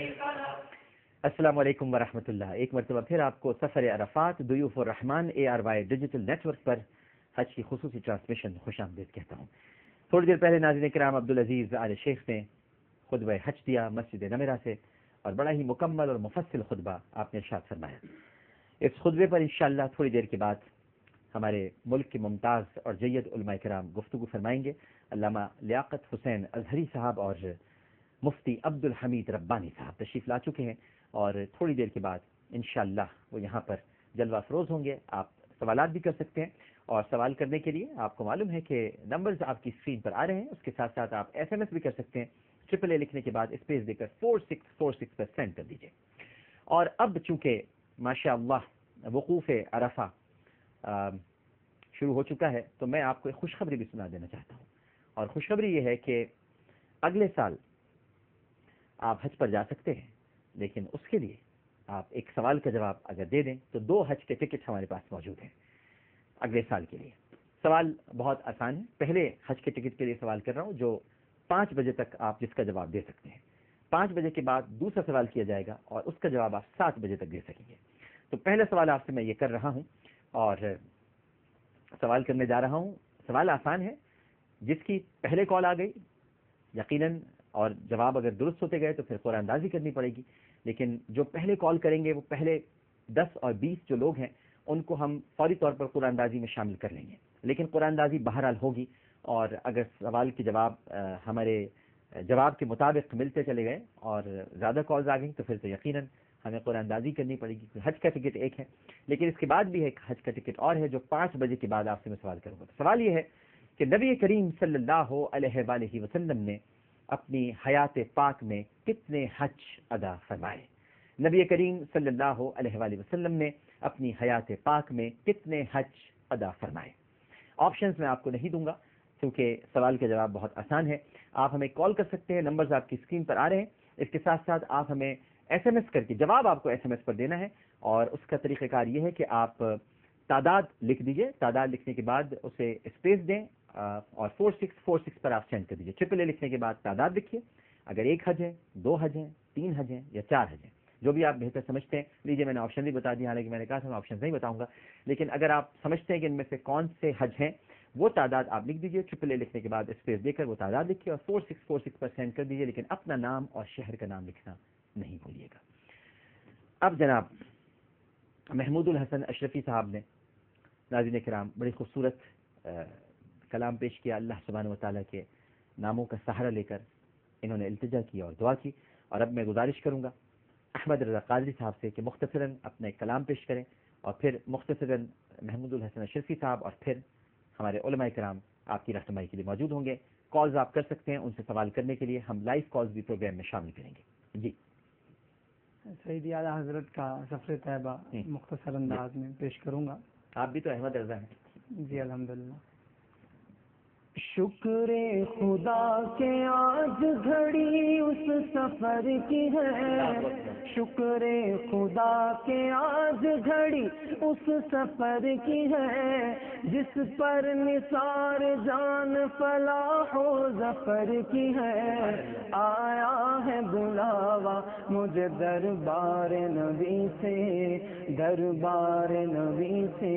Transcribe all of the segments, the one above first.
السلام علیکم ورحمۃ اللہ. ایک مرتبہ پھر آپ کو سفر عرفات ضیوف الرحمان ARY ڈیجیٹل نیٹ ورک پر حج کی خصوصی ٹرانسمیشن خوش آمدید کہتا ہوں. تھوڑی دیر پہلے ناظرین کرام عبدالعزیز آل شیخ نے خطبہ حج دیا مسجد نمرہ سے، اور بڑا ہی مکمل اور مفصل خطبہ آپ نے ارشاد فرمایا. اس خطبے پر انشاءاللہ تھوڑی دیر کے بعد ہمارے ملک کے ممتاز اور جید علماء کرام گفتگو فرمائیں گے. علامہ لیاقت حسین ازہری صاحب اور مفتی عبدالحمید ربانی صاحب تشریف لا چکے ہیں، اور تھوڑی دیر کے بعد انشاءاللہ وہ یہاں پر جلوہ افروز ہوں گے. آپ سوالات بھی کر سکتے ہیں، اور سوال کرنے کے لیے آپ کو معلوم ہے کہ نمبرز آپ کی اسکرین پر آ رہے ہیں. اس کے ساتھ ساتھ آپ SMS بھی کر سکتے ہیں. AAA لکھنے کے بعد اسپیس دے کر 4646 پر سینڈ کر دیجیے. اور اب چونکہ ماشاءاللہ وقوف عرفہ شروع ہو چکا ہے، تو میں آپ کو ایک خوشخبری بھی سنا دینا چاہتا ہوں. اور خوشخبری یہ ہے کہ اگلے سال آپ حج پر جا سکتے ہیں، لیکن اس کے لیے آپ ایک سوال کا جواب اگر دے دیں تو 2 حج کے ٹکٹ ہمارے پاس موجود ہیں اگلے سال کے لیے. سوال بہت آسان ہے. پہلے حج کے ٹکٹ کے لیے سوال کر رہا ہوں جو 5 بجے تک آپ جس کا جواب دے سکتے ہیں. 5 بجے کے بعد دوسرا سوال کیا جائے گا اور اس کا جواب آپ 7 بجے تک دے سکیں گے. تو پہلا سوال آپ سے میں یہ کر رہا ہوں اور سوال کرنے جا رہا ہوں. سوال آسان ہے. جس کی پہلے کال آ گئی یقیناً، اور جواب اگر درست ہوتے گئے تو پھر قرآن اندازی کرنی پڑے گی. لیکن جو پہلے کال کریں گے وہ پہلے 10 اور 20 جو لوگ ہیں ان کو ہم فوری طور پر قرآن اندازی میں شامل کر لیں گے. لیکن قرآن اندازی بہرحال ہوگی، اور اگر سوال کے جواب ہمارے جواب کے مطابق ملتے چلے گئے اور زیادہ کالز آ گئیں تو پھر تو یقیناً ہمیں قرآن اندازی کرنی پڑے گی. حج کا ٹکٹ ایک ہے، لیکن اس کے بعد بھی ایک حج کا ٹکٹ اور ہے جو 5 بجے کے بعد آپ سے میں سوال کروں گا. سوال یہ ہے کہ نبی کریم صلی اللہ علیہ وآلہ وسلم نے اپنی حیات پاک میں کتنے حج ادا فرمائے؟ نبی کریم صلی اللہ علیہ وآلہ وسلم نے اپنی حیات پاک میں کتنے حج ادا فرمائے؟ آپشنز میں آپ کو نہیں دوں گا کیونکہ سوال کا جواب بہت آسان ہے. آپ ہمیں کال کر سکتے ہیں، نمبرز آپ کی اسکرین پر آ رہے ہیں. اس کے ساتھ ساتھ آپ ہمیں SMS کر کے جواب آپ کو SMS پر دینا ہے، اور اس کا طریقہ کار یہ ہے کہ آپ تعداد لکھ دیجئے. تعداد لکھنے کے بعد اسے اسپیس دیں اور 4646 پر آپ سینڈ کر دیجیے. AAA لکھنے کے بعد تعداد لکھیے. اگر 1 حج ہے، 2 حج ہیں، 3 حج ہیں یا 4 حج ہیں، جو بھی آپ بہتر سمجھتے ہیں. لیجیے میں نے آپشن بھی بتا دیا، حالانکہ میں نے کہا تھا میں آپشن نہیں بتاؤں گا، لیکن اگر آپ سمجھتے ہیں کہ ان میں سے کون سے حج ہیں وہ تعداد آپ لکھ دیجیے. AAA لکھنے کے بعد اسپیس دے کر وہ تعداد لکھیے اور 4646 پر سینڈ کر دیجیے. لیکن اپنا نام اور شہر کا نام لکھنا نہیں بھولیے گا. اب جناب محمود الحسن اشرفی صاحب نے ناظرین کرام بڑی خوبصورت کلام پیش کیا. اللہ سبحانہ و تعالیٰ کے ناموں کا سہارا لے کر انہوں نے التجا کی اور دعا کی. اور اب میں گزارش کروں گا احمد رضا قادری صاحب سے کہ مختصراً اپنا ایک کلام پیش کریں، اور پھر مختصراً محمود الحسن اشرفی صاحب اور پھر ہمارے علماء کرام آپ کی رہنمائی کے لیے موجود ہوں گے. کالز آپ کر سکتے ہیں. ان سے سوال کرنے کے لیے ہم لائیو کالز بھی پروگرام میں شامل کریں گے. جی سیدی اعلیٰ حضرت کا سفر طیبہ مختصر انداز میں پیش کروں گا. آپ بھی تو احمد رضا ہیں. جی الحمدللہ. شکر خدا کے آج گھڑی اس سفر کی ہے، شکر خدا کے آج گھڑی اس سفر کی ہے، جس پر نثار جان فلاح و ظفر کی ہے. آیا ہے بلاوا مجھے دربار نبی سے، دربار نبی سے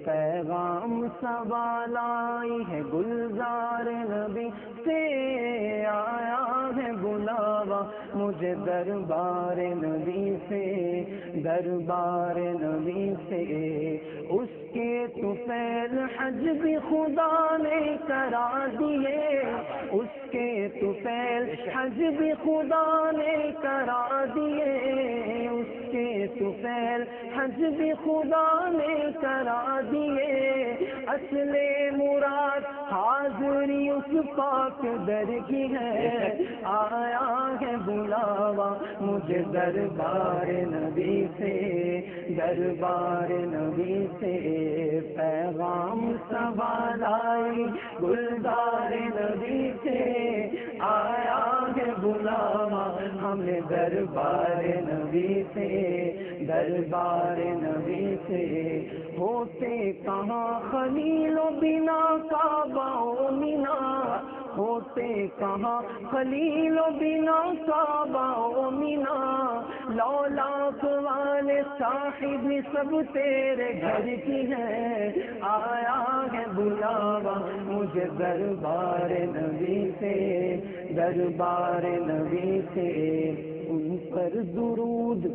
پیغام سوال آئی ہے گلزار نبی سے. آیا ہے بلاوا مجھے دربار نبی سے، دربار نبی سے. اس کے طفیل حج بھی خدا نے کرا دیے، اس کے طفیل حج بھی خدا نے کرا دیے، اس کے طفیل حج بھی خدا نے کرا دیے. اصل مراد حاضری اس پاک در کی ہے. آیا ہے بلاوا مجھے دربار نبی سے، دربار نبی سے پیغام سوال آئی گلزار نبی سے. آیا ہے بلاوا ہمیں دربار نبی سے، دربار نبی سے. ہوتے کہاں خلیل و بنا کعبہ و مینا، ہوتے کہاں خلیل و بنا کعبہ و مینا، لولاک والے صاحب سب تیرے گھر کی ہے، آیا ہے بلاوا مجھے دربار نبی سے، دربار نبی سے، ان پر درود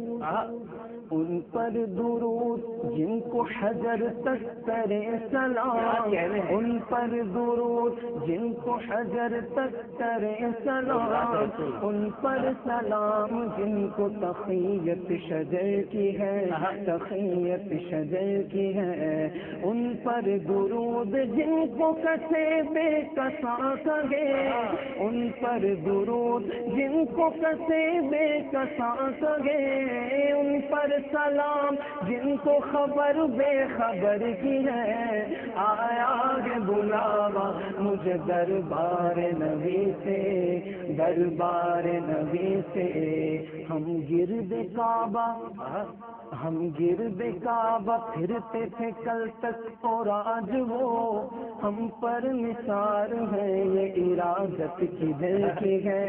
ان پر درود جن کو حجر تک کرے سلام، ان پر درود جن کو حجر تک کرے سلام، ان پر سلام جن کو تقیت شجر کی ہے، تقیت شجر کی ہے، ان پر درود جن کو کسے بے کسا کہے، ان پر درود جن کو کسے بے کسا کہے، ان پر سلام جن کو خبر بے خبر کی ہے، آیا ہے بلاوا مجھے دربار نبی سے، دربار نبی سے، ہم گرد کعبہ ہم گرد کعبہ پھرتے تھے کل تک اور آج وہ ہم پر نثار ہے، یہ ارادت کدھر کی ہے،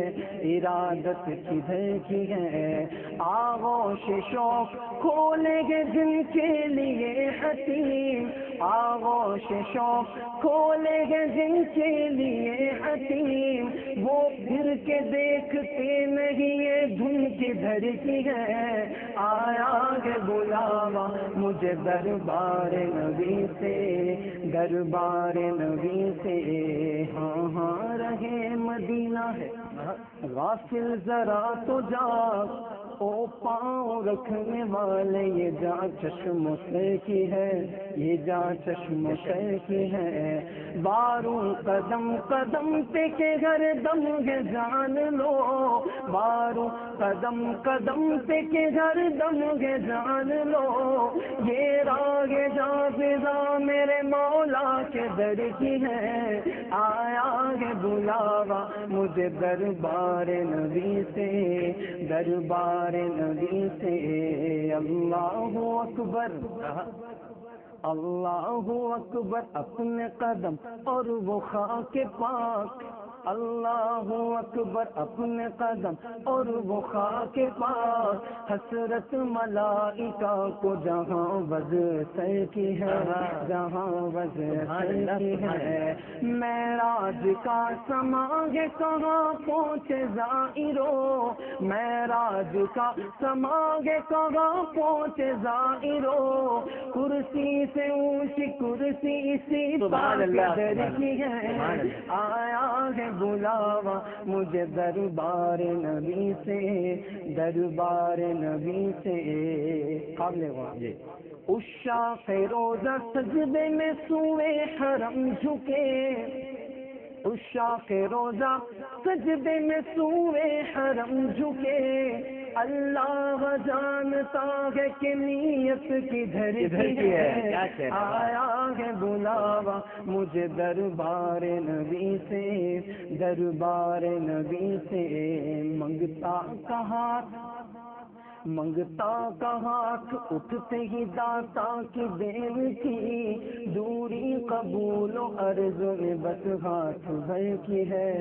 ارادت کدھر کی ہے، آغوش شوق کھولیں گے جن کے لیے حتیم، آغوش شوق کھولیں گے جن کے لیے حتیم، وہ پھر کے دیکھتے نہیں یہ دھن کدھر کی ہے، آیا ہے بلاوا مجھے دربار نبی سے، دربار نبی سے، ہاں ہاں رہے مدینہ ہے غافل ذرا تو جاگ، او پاؤں رکھنے والے یہ جاں چشم سے کی ہے، یہ جاں چشم سے کی ہے، باروں قدم قدم پہ کہ ہر دم ہے جان لو، باروں قدم قدم پہ کہ ہر دم ہے جان لو، یہ راہ جاذبہ میرے مولا کے در کی ہے، آیا ہے بلاوا مجھے دربار نبی سے، دربار نبی سے، اللہ اکبر اللہ اکبر، اپنے قدم اور وہ خاک پاک، اللہ اکبر اپنے قدم اور وہ خاک پاک، حسرت ملائکہ کو جہاں وضع سر کی ہے، جہاں وضع سر کی ہے، معراج کا سماں ہے کہاں پہنچے زائرو، معراج کا سماں ہے کہاں پہنچے زائرو، کرسی سے اونچی کرسی اسی پاک در کی ہے، آیا ہے بلاوا مجھے دربار نبی سے، دربار نبی سے، قابل غور عشاق روزہ سجدے میں سوئے حرم جھکے، عشاق روزہ سجدے میں سوئے حرم جھکے، اللہ جانتا ہے کہ نیت کدھر کی ہے، آیا ہے بلاوا مجھے دربار نبی سے، دربار نبی سے، منگتا کا ہاتھ اٹھتے ہی داتا کی دین کی، دوری قبول و عرض میں بس ہاتھ بھر کی ہے،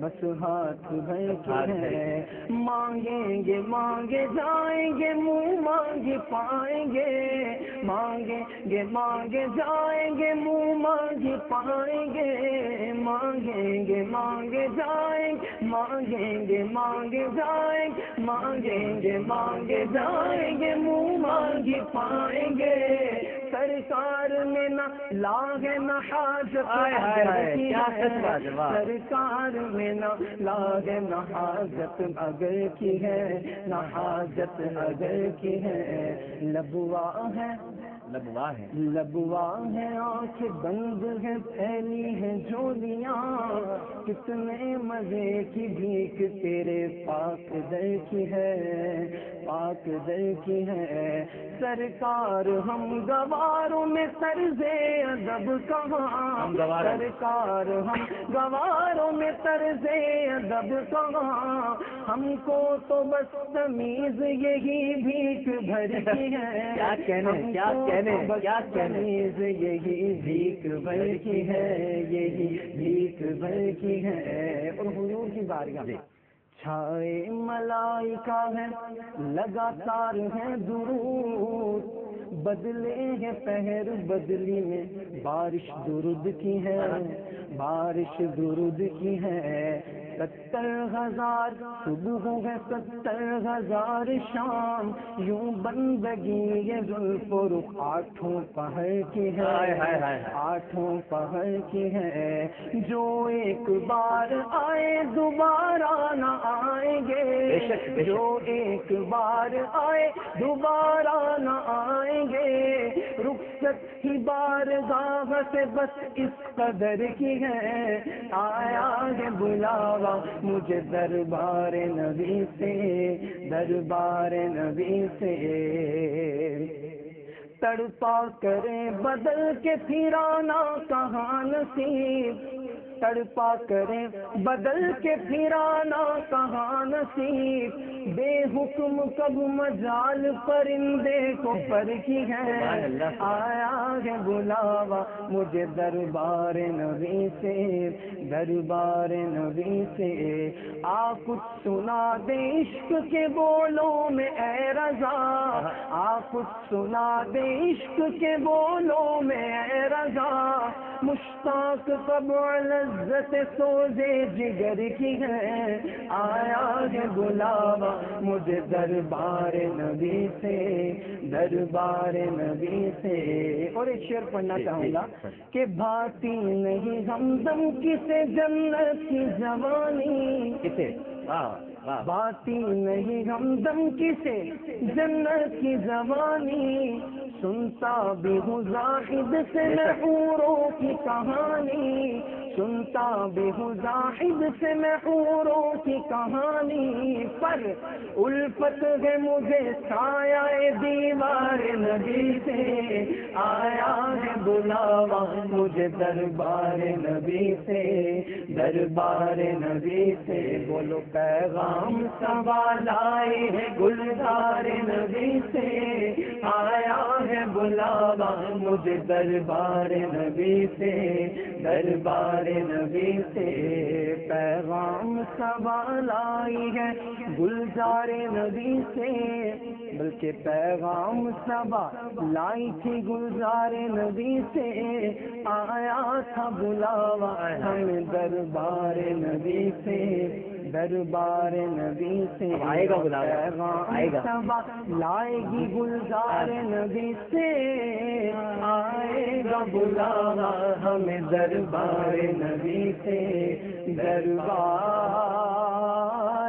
بس ہاتھ بھر کی ہے، مانگیں گے مانگے جائیں گے منہ مانگے پائیں گے، مانگیں گے مانگے جائیں گے منہ مانگے پائیں گے، مانگیں گے مانگے جائیں گے، مانگیں گے مانگے جائیں گے، مانگیں گے مانگے جائیں گے منہ مانگے پائیں گے، سرکار میں نہ لاگ نہ حاجت اگر کی ہے، سرکار میں نہ لاگ نہ حاجت اگر کی ہے، نہ حاجت اگر کی ہے، لبوا ہے لبوا ہے آنکھ بند ہے پھیلی ہے جھولیاں، کتنے مزے کی بھیک تیرے پاک در کی ہے، پاک در کی ہے، سرکار ہم گواروں میں طرز ادب کہاں، سرکار ہم گواروں میں طرز ادب کہاں، ہم کو تو بس تمیز یہی بھیک بھر کی ہے، کیا کہنے بہنیں کیا کنیز یہی بھیک بھر کی ہے، یہی بھیک بھر کی ہے، اور حضور کی بارگاہ میں چھائے ملائکہ ہے، لگاتار ہے درود، بدلے ہیں پہر بدلی میں، بارش درود کی ہے، بارش درود کی ہے، 70,000 صبح ہے، 70,000 شام، یوں بندگی یہ زلف و رخ آٹھوں پہر کی ہے، آٹھوں پہر کی ہے، جو ایک بار آئے دوبارہ نہ آئیں گے، جو ایک بار آئے دوبارہ نہ آئیں گے، رخصت ہی بارگاہ سے بس اس قدر کی ہے، آیا ہے بلاوا مجھے دربار نبی سے، دربار نبی سے، تڑپا کرے بدل کے پھرانا کہاں نصیب، تڑپا کرے بدل کے پھرانا کہاں نصیب، بے حکم کب مجال پرندے کو پر کی ہے، آیا ہے بلاوا مجھے دربار نبی سے، دربار نبی سے، آ کچھ سنا دے عشق کے بولوں میں اے رضا، آ کچھ سنا دے عشق کے بولوں میں اے رضا، مشتاق کب لذت سوزے جگر کی ہے، آیا ہے بلاوا مجھے دربار نبی سے، دربار نبی سے، اور ایک شعر پڑھنا چاہوں گا کہ بھاتی نہیں ہمدم کسے جنت کی جوانی، کسے باتی نہیں ہمدم کسے جنت کی زبانی، سنتا بھی ہوں زاہد سے میں حوروں کی کہانی، سنتا بھی ہوں زاہد سے میں حوروں کی کہانی، پر الفت ہے مجھے سایہ دیوار نبی سے، آیا ہے بلاوا مجھے دربار نبی سے، دربار نبی سے، بولو پیغام سوال آئے ہے گلزار نبی سے، آیا ہے بلاوا مجھے دربار نبی سے، دربار نبی سے، پیغام سوال آئی ہے گلزار نبی سے، بلکہ پیغام سبا لائی تھی گلزار نبی سے، آیا تھا بلاوا ہمیں دربار نبی سے، دربار نبی سے، آئے گا بلاوا، آئے گا سبا لائے گی گلزار نبی سے، آئے گا بلاوا ہمیں دربار نبی سے، دربار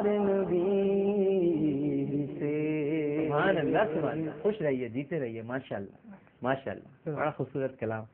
نبی سے۔ سبحان اللہ، سبحان اللہ، خوش رہیے، جیتے رہیے، ماشاء اللہ، ماشاء اللہ، بڑا خوبصورت کلام۔